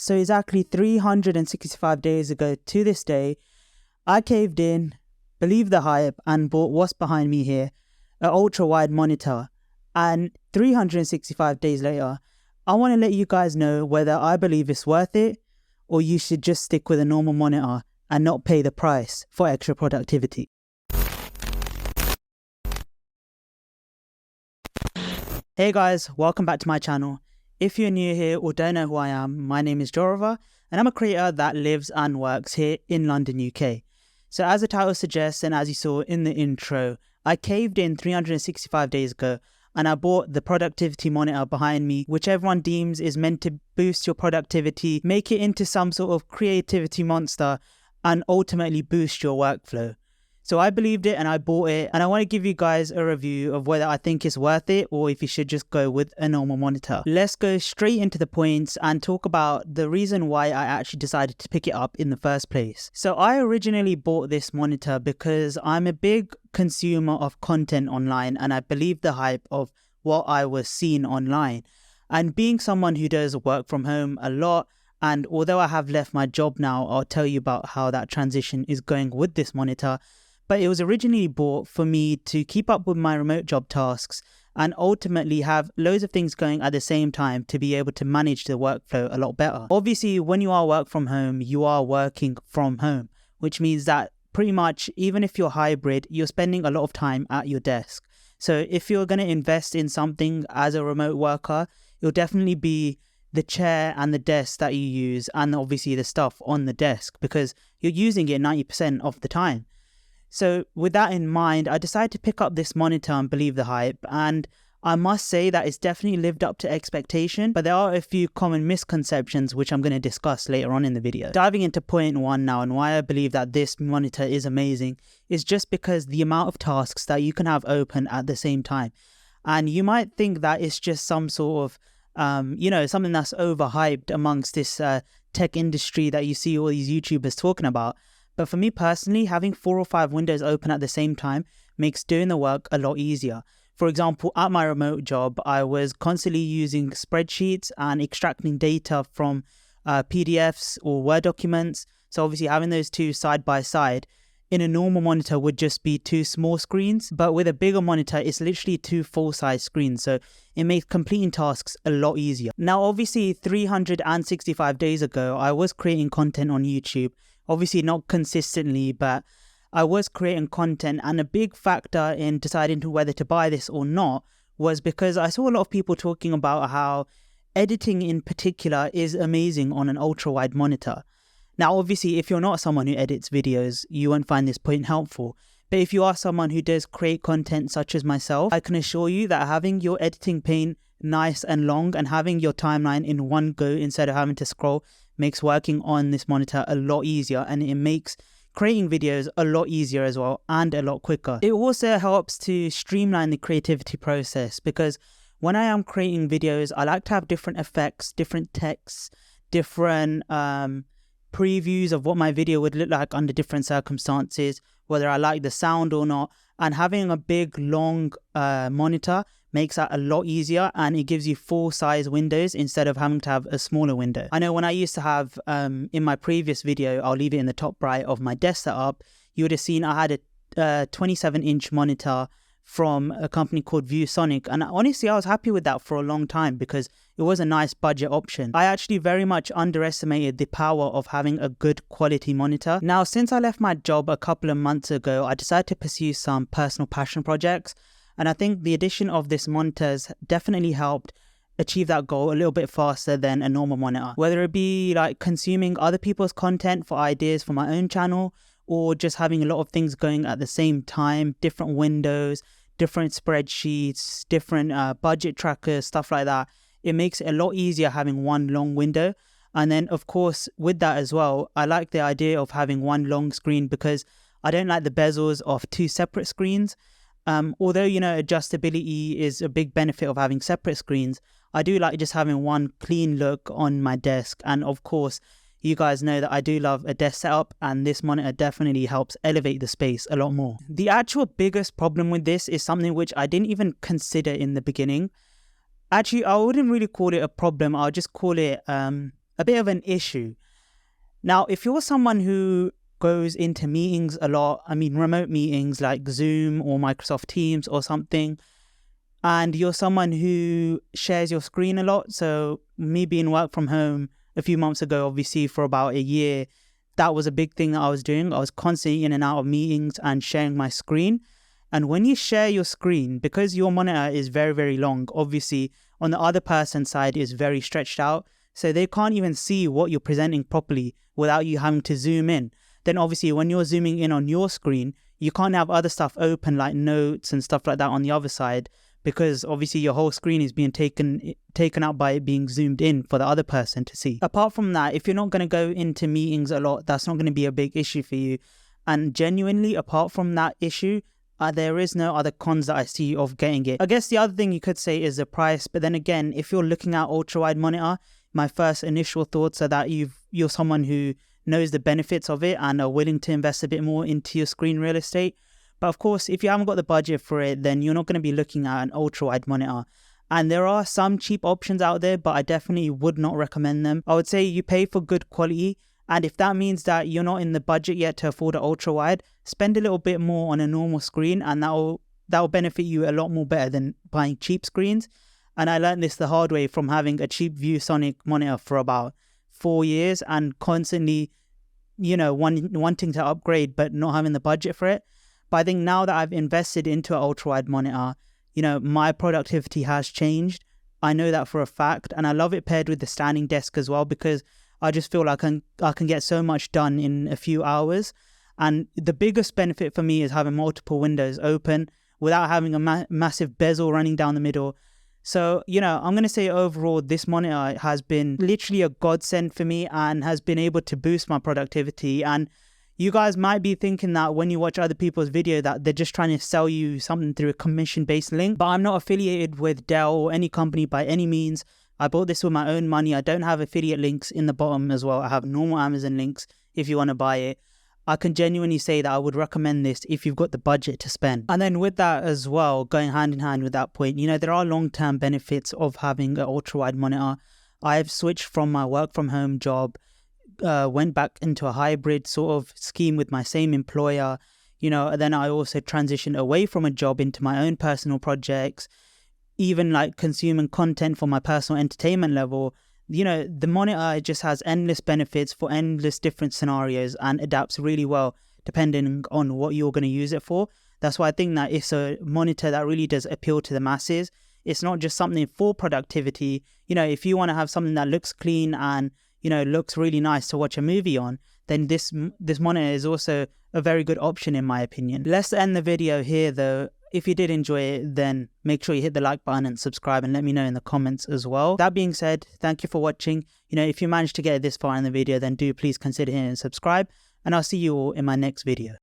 So exactly 365 days ago to this day, I caved in, believed the hype, and bought what's behind me here, an ultra-wide monitor. And 365 days later, I want to let you guys know whether I believe it's worth it, or you should just stick with a normal monitor and not pay the price for extra productivity. Hey guys, welcome back to my channel. If you're new here or don't know who I am, my name is Jorova, and I'm a creator that lives and works here in London, UK. So as the title suggests, and as you saw in the intro, I caved in 365 days ago and I bought the productivity monitor behind me, which everyone deems is meant to boost your productivity, make it into some sort of creativity monster, and ultimately boost your workflow. So I believed it and I bought it, and I want to give you guys a review of whether I think it's worth it or if you should just go with a normal monitor. Let's go straight into the points and talk about the reason why I actually decided to pick it up in the first place. So I originally bought this monitor because I'm a big consumer of content online and I believe the hype of what I was seeing online. And being someone who does work from home a lot, and although I have left my job now, I'll tell you about how that transition is going with this monitor. But it was originally bought for me to keep up with my remote job tasks and ultimately have loads of things going at the same time to be able to manage the workflow a lot better. Obviously, when you are work from home, you are working from home, which means that pretty much even if you're hybrid, you're spending a lot of time at your desk. So if you're going to invest in something as a remote worker, it'll definitely be the chair and the desk that you use, and obviously the stuff on the desk, because you're using it 90% of the time. So with that in mind, I decided to pick up this monitor and believe the hype, and I must say that it's definitely lived up to expectation, but there are a few common misconceptions which I'm going to discuss later on in the video. Diving into point one now, and why I believe that this monitor is amazing is just because the amount of tasks that you can have open at the same time. And you might think that it's just some sort of something that's overhyped amongst this tech industry that you see all these YouTubers talking about. But for me personally, having 4 or 5 windows open at the same time makes doing the work a lot easier. For example, at my remote job, I was constantly using spreadsheets and extracting data from PDFs or Word documents. So obviously having those two side by side in a normal monitor would just be 2 small screens. But with a bigger monitor, it's literally 2 full-size screens. So it makes completing tasks a lot easier. Now, obviously 365 days ago, I was creating content on YouTube. Obviously not consistently, but I was creating content, and a big factor in deciding to whether to buy this or not was because I saw a lot of people talking about how editing in particular is amazing on an ultra-wide monitor. Now, obviously, if you're not someone who edits videos, you won't find this point helpful. But if you are someone who does create content such as myself, I can assure you that having your editing pane nice and long and having your timeline in one go instead of having to scroll makes working on this monitor a lot easier, and it makes creating videos a lot easier as well and a lot quicker. It also helps to streamline the creativity process, because when I am creating videos, I like to have different effects, different texts, different previews of what my video would look like under different circumstances, whether I like the sound or not. And having a big long monitor makes that a lot easier, and it gives you full size windows instead of having to have a smaller window. I know when I used to have in my previous video, I'll leave it in the top right of my desk setup, you would have seen I had a 27-inch monitor from a company called ViewSonic, and honestly I was happy with that for a long time because it was a nice budget option. I actually very much underestimated the power of having a good quality monitor. Now, since I left my job a couple of months ago, I decided to pursue some personal passion projects, and I think the addition of this monitor has definitely helped achieve that goal a little bit faster than a normal monitor. Whether it be like consuming other people's content for ideas for my own channel, or just having a lot of things going at the same time, different windows, different spreadsheets, different budget trackers, stuff like that. It makes it a lot easier having one long window. And then of course with that as well, I like the idea of having one long screen because I don't like the bezels of 2 separate screens. Although, adjustability is a big benefit of having separate screens, I do like just having one clean look on my desk. And of course, you guys know that I do love a desk setup, and this monitor definitely helps elevate the space a lot more. The actual biggest problem with this is something which I didn't even consider in the beginning. Actually, I wouldn't really call it a problem. I'll just call it a bit of an issue. Now, if you're someone who goes into meetings a lot, I mean remote meetings like Zoom or Microsoft Teams or something, and you're someone who shares your screen a lot, so me being work from home a few months ago, obviously for about a year, that was a big thing that I was doing. I was constantly in and out of meetings and sharing my screen. And when you share your screen, because your monitor is very, very long, obviously on the other person's side is very stretched out, so they can't even see what you're presenting properly without you having to zoom in. Then obviously when you're zooming in on your screen, you can't have other stuff open like notes and stuff like that on the other side, because obviously your whole screen is being taken out by it being zoomed in for the other person to see. Apart from that, if you're not going to go into meetings a lot, that's not going to be a big issue for you. And genuinely, apart from that issue, there is no other cons that I see of getting it. I guess the other thing you could say is the price, but then again, if you're looking at ultra-wide monitor, my first initial thoughts are that you're someone who knows the benefits of it and are willing to invest a bit more into your screen real estate. But of course, if you haven't got the budget for it, then you're not going to be looking at an ultra-wide monitor. And there are some cheap options out there, but I definitely would not recommend them. I would say you pay for good quality. And if that means that you're not in the budget yet to afford an ultra-wide, spend a little bit more on a normal screen, and that'll benefit you a lot more better than buying cheap screens. And I learned this the hard way from having a cheap ViewSonic monitor for about 4 years and constantly, wanting to upgrade but not having the budget for it. But I think now that I've invested into an ultra-wide monitor, my productivity has changed. I know that for a fact, and I love it paired with the standing desk as well, because I just feel like I can get so much done in a few hours. And the biggest benefit for me is having multiple windows open without having a massive bezel running down the middle. So, I'm going to say overall, this monitor has been literally a godsend for me and has been able to boost my productivity. And you guys might be thinking that when you watch other people's video that they're just trying to sell you something through a commission-based link. But I'm not affiliated with Dell or any company by any means. I bought this with my own money. I don't have affiliate links in the bottom as well. I have normal Amazon links if you want to buy it. I can genuinely say that I would recommend this if you've got the budget to spend. And then with that as well, going hand in hand with that point, there are long-term benefits of having an ultra-wide monitor. I've switched from my work from home job, went back into a hybrid sort of scheme with my same employer, and then I also transitioned away from a job into my own personal projects, even like consuming content for my personal entertainment level. The monitor just has endless benefits for endless different scenarios and adapts really well depending on what you're going to use it for. That's why I think that it's a monitor that really does appeal to the masses. It's not just something for productivity. If you want to have something that looks clean and looks really nice to watch a movie on, then this monitor is also a very good option in my opinion. Let's end the video here though. If you did enjoy it, then make sure you hit the like button and subscribe and let me know in the comments as well. That being said, thank you for watching. If you managed to get this far in the video, then do please consider hitting subscribe, and I'll see you all in my next video.